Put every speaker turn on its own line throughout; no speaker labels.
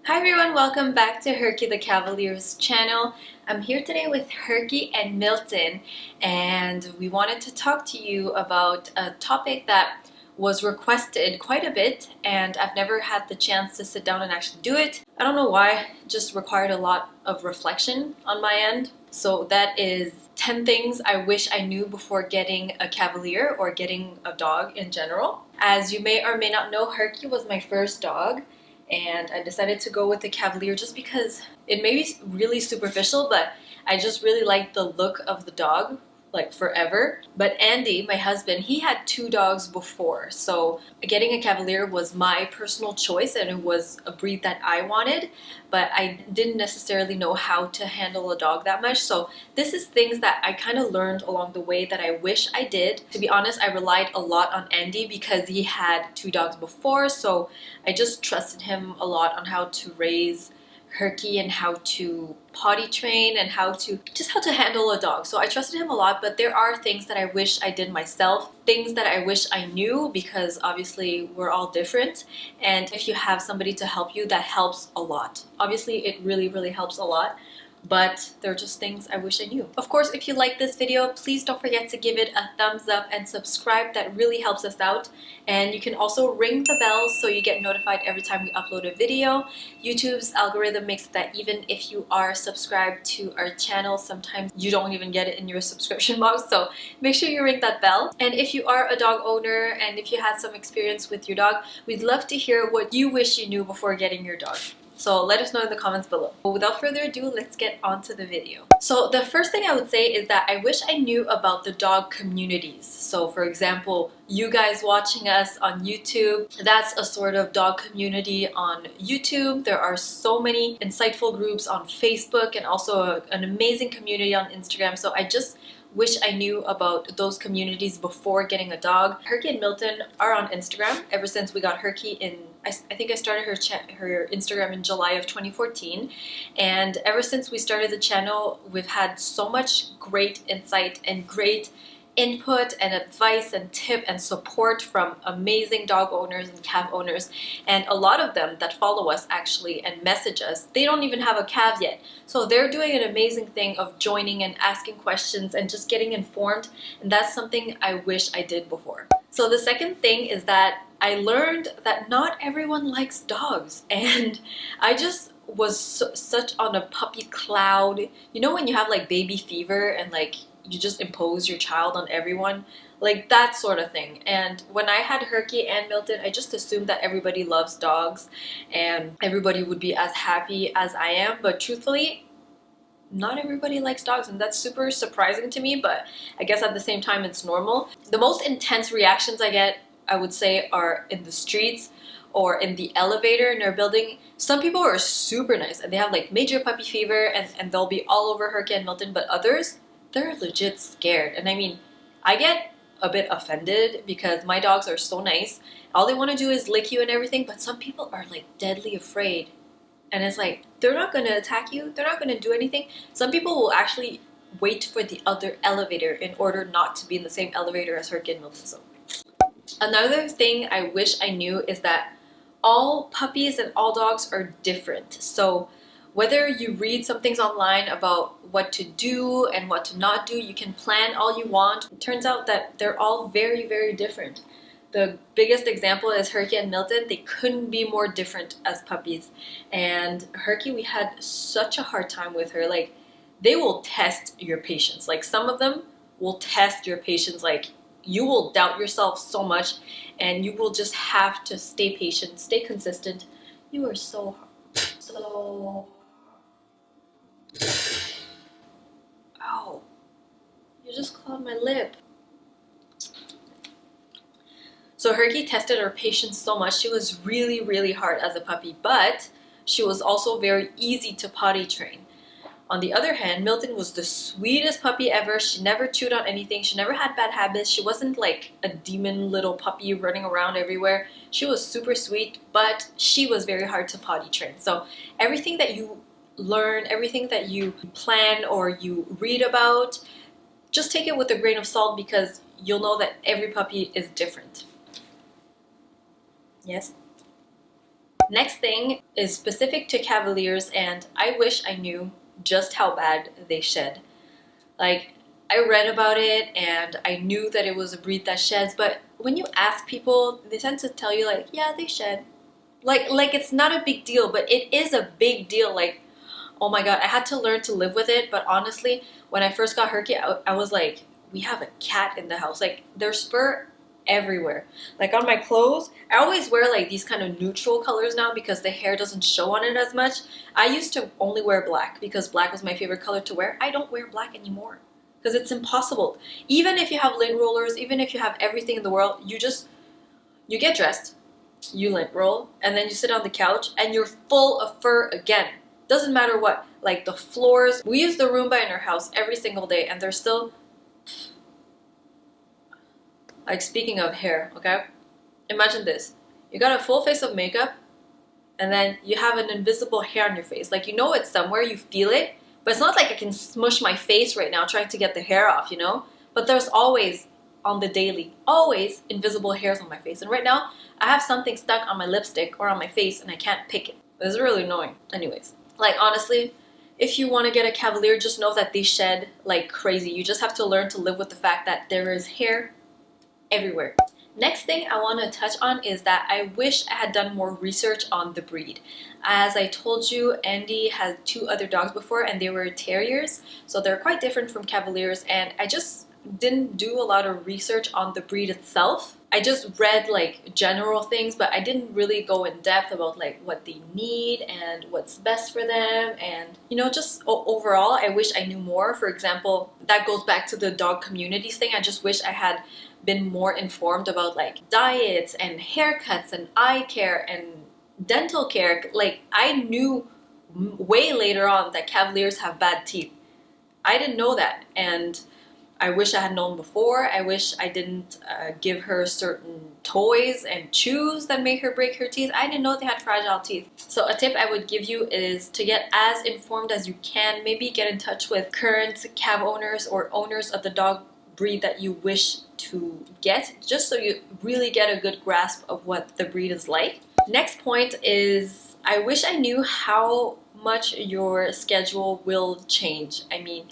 Hi everyone, welcome back to Herky the Cavalier's channel. I'm here today with Herky and Milton, and we wanted to talk to you about a topic that was requested quite a bit, and I've never had the chance to sit down and actually do it. I don't know why, it just required a lot of reflection on my end. So that is 10 things I wish I knew before getting a Cavalier or getting a dog in general. As you may or may not know, Herky was my first dog, and I decided to go with the Cavalier just because it may be really superficial, but I just really like the look of the dog, like forever. But Andy, my husband, he had two dogs before, so getting a Cavalier was my personal choice and it was a breed that I wanted, but I didn't necessarily know how to handle a dog that much. So this is things that I kind of learned along the way that I wish I did. To be honest, I relied a lot on Andy because he had two dogs before, so I just trusted him a lot on how to raise Herky and how to potty train and how to handle a dog. So I trusted him a lot, but there are things that I wish I did myself, things that I wish I knew, because obviously we're all different, and if you have somebody to help you, that helps a lot. Obviously it really helps a lot, but they're just things I wish I knew. Of course, if you like this video, please don't forget to give it a thumbs up and subscribe. That really helps us out. And you can also ring the bell so you get notified every time we upload a video. YouTube's algorithm makes it that even if you are subscribed to our channel, sometimes you don't even get it in your subscription box, so make sure you ring that bell. And if you are a dog owner and if you had some experience with your dog, we'd love to hear what you wish you knew before getting your dog. So let us know in the comments below. But without further ado, let's get on to the video. So the first thing I would say is that I wish I knew about the dog communities. So for example, you guys watching us on YouTube, that's a sort of dog community on YouTube. There are so many insightful groups on Facebook and also an amazing community on Instagram. So I just wish I knew about those communities before getting a dog. Herky and Milton are on Instagram ever since we got Herky in, I think I started her Instagram in July of 2014, and ever since we started the channel, we've had so much great insight and great input and advice and tip and support from amazing dog owners and calf owners, and a lot of them that follow us actually and message us, they don't even have a calf yet, so they're doing an amazing thing of joining and asking questions and just getting informed, and that's something I wish I did before. So the second thing is that I learned that not everyone likes dogs, and I just was such on a puppy cloud. You know when you have like baby fever and like you just impose your child on everyone, like that sort of thing. And when I had Herky and Milton, I just assumed that everybody loves dogs and everybody would be as happy as I am, but truthfully, not everybody likes dogs, and that's super surprising to me, but I guess at the same time it's normal. The most intense reactions I get, I would say, are in the streets or in the elevator in our building. Some people are super nice and they have like major puppy fever and they'll be all over Herky and Milton, but others, they're legit scared. And I mean, I get a bit offended because my dogs are so nice. All they want to do is lick you and everything, but some people are like deadly afraid. And it's like, they're not going to attack you, they're not going to do anything. Some people will actually wait for the other elevator in order not to be in the same elevator as Herky and Milton. So another thing I wish I knew is that all puppies and all dogs are different. So whether you read some things online about what to do and what to not do, you can plan all you want. It turns out that they're all very different. The biggest example is Herky and Milton. They couldn't be more different as puppies. And Herky, we had such a hard time with her. Like, they will test your patience. Like, some of them will test your patience. Like, you will doubt yourself so much and you will just have to stay patient, stay consistent. You are so hard. So... Ow. You just clawed my lip. So Herky tested her patience so much. She was really hard as a puppy, but she was also very easy to potty train. On the other hand, Milton was the sweetest puppy ever. She never chewed on anything. She never had bad habits. She wasn't like a demon little puppy running around everywhere. She was super sweet, but she was very hard to potty train. So everything that you learn, everything that you plan or you read about, just take it with a grain of salt because you'll know that every puppy is different. Yes? Next thing is specific to Cavaliers, and I wish I knew just how bad they shed. Like, I read about it and I knew that it was a breed that sheds, but when you ask people, they tend to tell you like, yeah, they shed. Like it's not a big deal, but it is a big deal. Like, oh my God, I had to learn to live with it. But honestly, when I first got Herky, I was like, we have a cat in the house. Like, there's fur everywhere. Like on my clothes, I always wear like these kind of neutral colors now because the hair doesn't show on it as much. I used to only wear black because black was my favorite color to wear. I don't wear black anymore because it's impossible. Even if you have lint rollers, even if you have everything in the world, you get dressed, you lint roll, and then you sit on the couch and you're full of fur again. Doesn't matter what. Like the floors, we use the Roomba in our house every single day and they're still, like, speaking of hair, okay? Imagine this. You got a full face of makeup and then you have an invisible hair on your face. Like, you know it's somewhere, you feel it, but it's not like I can smush my face right now trying to get the hair off, you know? But there's always, on the daily, always invisible hairs on my face. And right now, I have something stuck on my lipstick or on my face and I can't pick it. It's really annoying. Anyways, like, honestly, if you want to get a Cavalier, just know that they shed like crazy. You just have to learn to live with the fact that there is hair everywhere. Next thing I want to touch on is that I wish I had done more research on the breed. As I told you, Andy had 2 other dogs before and they were terriers, so they're quite different from Cavaliers, and I just didn't do a lot of research on the breed itself. I just read like general things, but I didn't really go in depth about like what they need and what's best for them, and you know, just overall I wish I knew more. For example, that goes back to the dog communities thing. I just wish I had been more informed about like diets and haircuts and eye care and dental care. Like, I knew way later on that Cavaliers have bad teeth. I didn't know that, and I wish I had known before. I wish I didn't give her certain toys and chews that make her break her teeth. I didn't know they had fragile teeth. So a tip I would give you is to get as informed as you can. Maybe get in touch with current Cav owners or owners of the dog breed that you wish to get, just so you really get a good grasp of what the breed is like. Next point is, I wish I knew how much your schedule will change. I mean,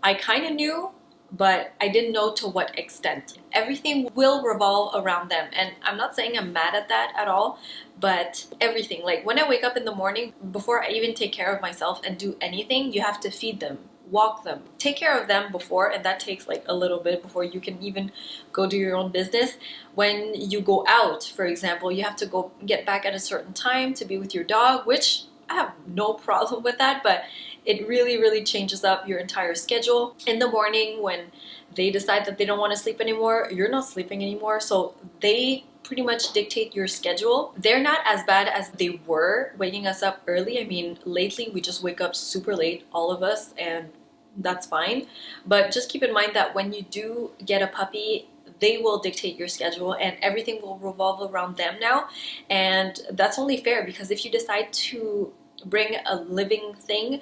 I kind of knew, but I didn't know to what extent. Everything will revolve around them, and I'm not saying I'm mad at that at all, but everything, like when I wake up in the morning, before I even take care of myself and do anything, you have to feed them, walk them, take care of them before, and that takes like a little bit before you can even go do your own business. When you go out, for example, you have to go get back at a certain time to be with your dog, which I have no problem with that, but it really changes up your entire schedule. In the morning, when they decide that they don't want to sleep anymore, you're not sleeping anymore, so they pretty much dictate your schedule. They're not as bad as they were waking us up early. I mean, lately we just wake up super late, all of us, and that's fine. But just keep in mind that when you do get a puppy, they will dictate your schedule and everything will revolve around them now. And that's only fair, because if you decide to bring a living thing,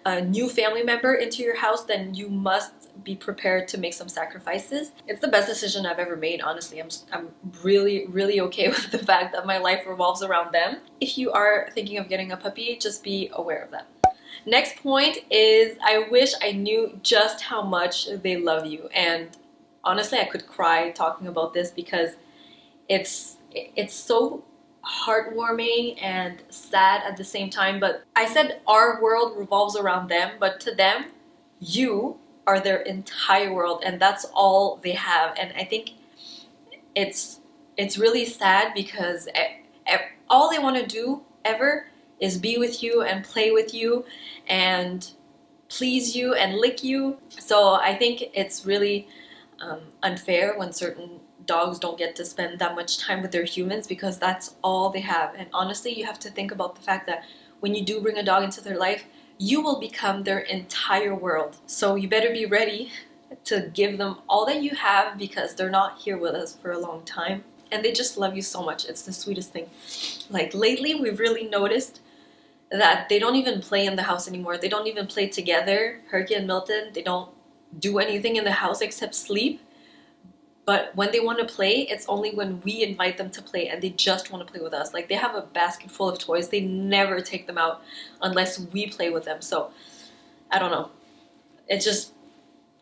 a new family member into your house, then you must be prepared to make some sacrifices. It's the best decision I've ever made, honestly. I'm really okay with the fact that my life revolves around them. If you are thinking of getting a puppy, just be aware of that. Next point is, I wish I knew just how much they love you. And honestly, I could cry talking about this because it's so heartwarming and sad at the same time. But I said our world revolves around them, but to them, you are their entire world, and that's all they have. And I think it's really sad, because all they want to do ever is be with you and play with you and please you and lick you. So I think it's really unfair when certain dogs don't get to spend that much time with their humans, because that's all they have. And honestly, you have to think about the fact that when you do bring a dog into their life, you will become their entire world. So you better be ready to give them all that you have, because they're not here with us for a long time. And they just love you so much. It's the sweetest thing. Like lately, we've really noticed that they don't even play in the house anymore. They don't even play together. Herky and Milton, they don't do anything in the house except sleep. But when they want to play, it's only when we invite them to play and they just want to play with us. Like they have a basket full of toys. They never take them out unless we play with them. So I don't know. It just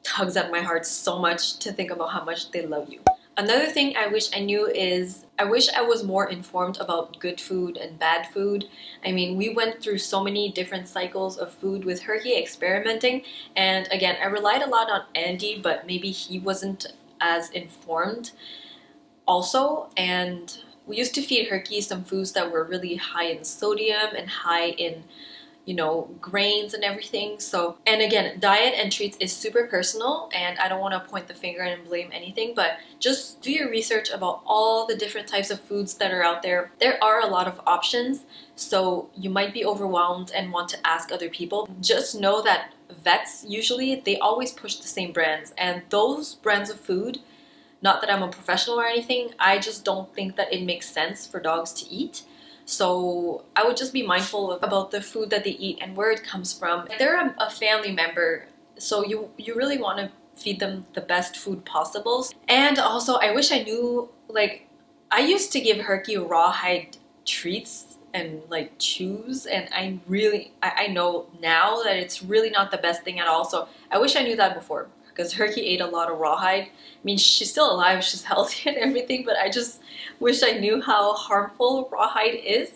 tugs at my heart so much to think about how much they love you. Another thing I wish I knew is I wish I was more informed about good food and bad food. I mean, we went through so many different cycles of food with Herky experimenting, and again, I relied a lot on Andy, but maybe he wasn't as informed also. And we used to feed Herky some foods that were really high in sodium and high in, you know, grains and everything. So, and again, diet and treats is super personal, and I don't want to point the finger and blame anything, but just do your research about all the different types of foods that are out there. There are a lot of options, so you might be overwhelmed and want to ask other people. Just know that vets, usually, they always push the same brands, and those brands of food, not that I'm a professional or anything, I just don't think that it makes sense for dogs to eat. So I would just be mindful about the food that they eat and where it comes from. They're a family member, so you really want to feed them the best food possible. And also, I wish I knew, like, I used to give Herky rawhide treats and like chews, and I know now that it's really not the best thing at all. So I wish I knew that before, because Herky ate a lot of rawhide. I mean, she's still alive, she's healthy and everything, but I just wish I knew how harmful rawhide is.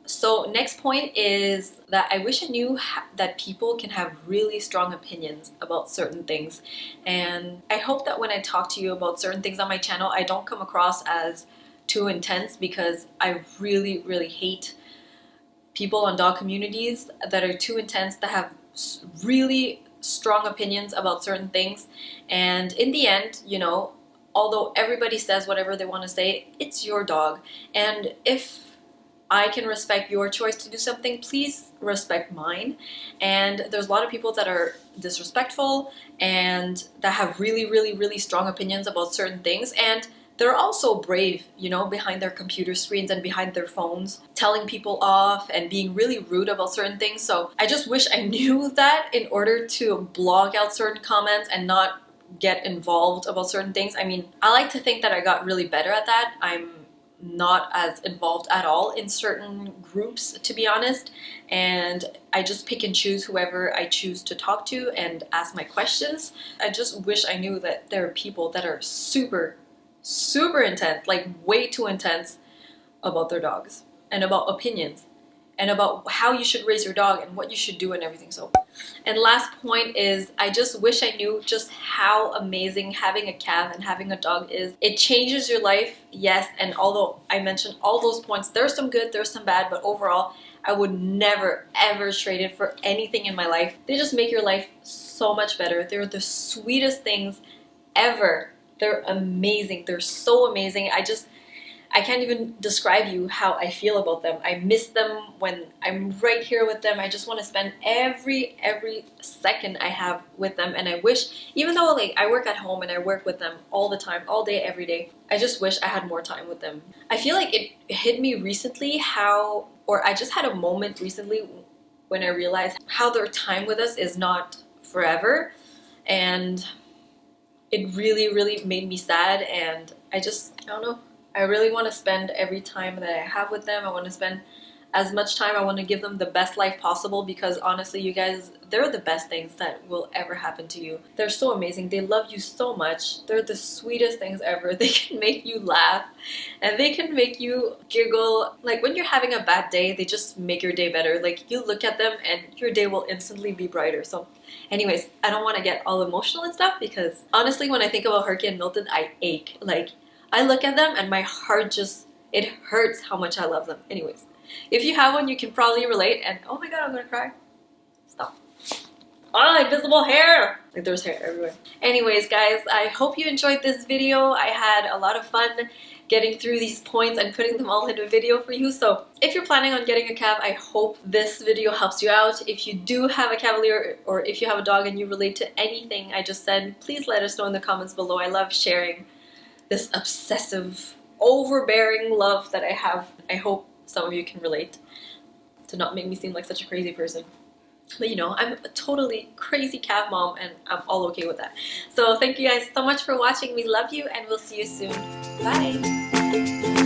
So next point is that I wish I knew that people can have really strong opinions about certain things. And I hope that when I talk to you about certain things on my channel, I don't come across as too intense, because I really, really hate people on dog communities that are too intense, that have really strong opinions about certain things. And in the end, you know, although everybody says whatever they want to say, it's your dog. And if I can respect your choice to do something, please respect mine. And there's a lot of people that are disrespectful and that have really, really, really strong opinions about certain things. And they're also brave, you know, behind their computer screens and behind their phones, telling people off and being really rude about certain things. So I just wish I knew that in order to block out certain comments and not get involved about certain things. I mean, I like to think that I got really better at that. I'm not as involved at all in certain groups, to be honest, and I just pick and choose whoever I choose to talk to and ask my questions. I just wish I knew that there are people that are super intense, like way too intense about their dogs and about opinions and about how you should raise your dog and what you should do and everything. So, and last point is, I just wish I knew just how amazing having a cat and having a dog is. It changes your life, yes, and although I mentioned all those points, there's some good, there's some bad, but overall, I would never ever trade it for anything in my life. They just make your life so much better. They're the sweetest things ever. They're amazing. They're so amazing. I can't even describe you how I feel about them. I miss them when I'm right here with them. I just want to spend every second I have with them. And I wish, even though like I work at home and I work with them all the time, all day, every day, I just wish I had more time with them. I feel like it hit me recently I just had a moment recently when I realized how their time with us is not forever. And it really, really made me sad, and I don't know. I really want to spend every time that I have with them. I want to spend as much time. I want to give them the best life possible, because honestly, you guys, they're the best things that will ever happen to you. They're so amazing. They love you so much. They're the sweetest things ever. They can make you laugh and they can make you giggle. Like when you're having a bad day, they just make your day better. Like you look at them and your day will instantly be brighter. So anyways, I don't want to get all emotional and stuff, because honestly, when I think about Herky and Milton, I ache. Like I look at them and my heart it hurts how much I love them. Anyways, if you have one, you can probably relate. And oh my god, I'm gonna cry. Stop. Oh, invisible hair! Like there's hair everywhere. Anyways, guys, I hope you enjoyed this video. I had a lot of fun getting through these points and putting them all into a video for you. So if you're planning on getting a Cav, I hope this video helps you out. If you do have a Cavalier, or if you have a dog and you relate to anything I just said, please let us know in the comments below. I love sharing this obsessive, overbearing love that I have. I hope some of you can relate, to not make me seem like such a crazy person. you know, I'm a totally crazy cat mom and I'm all okay with that. So thank you guys so much for watching. We love you and we'll see you soon. Bye.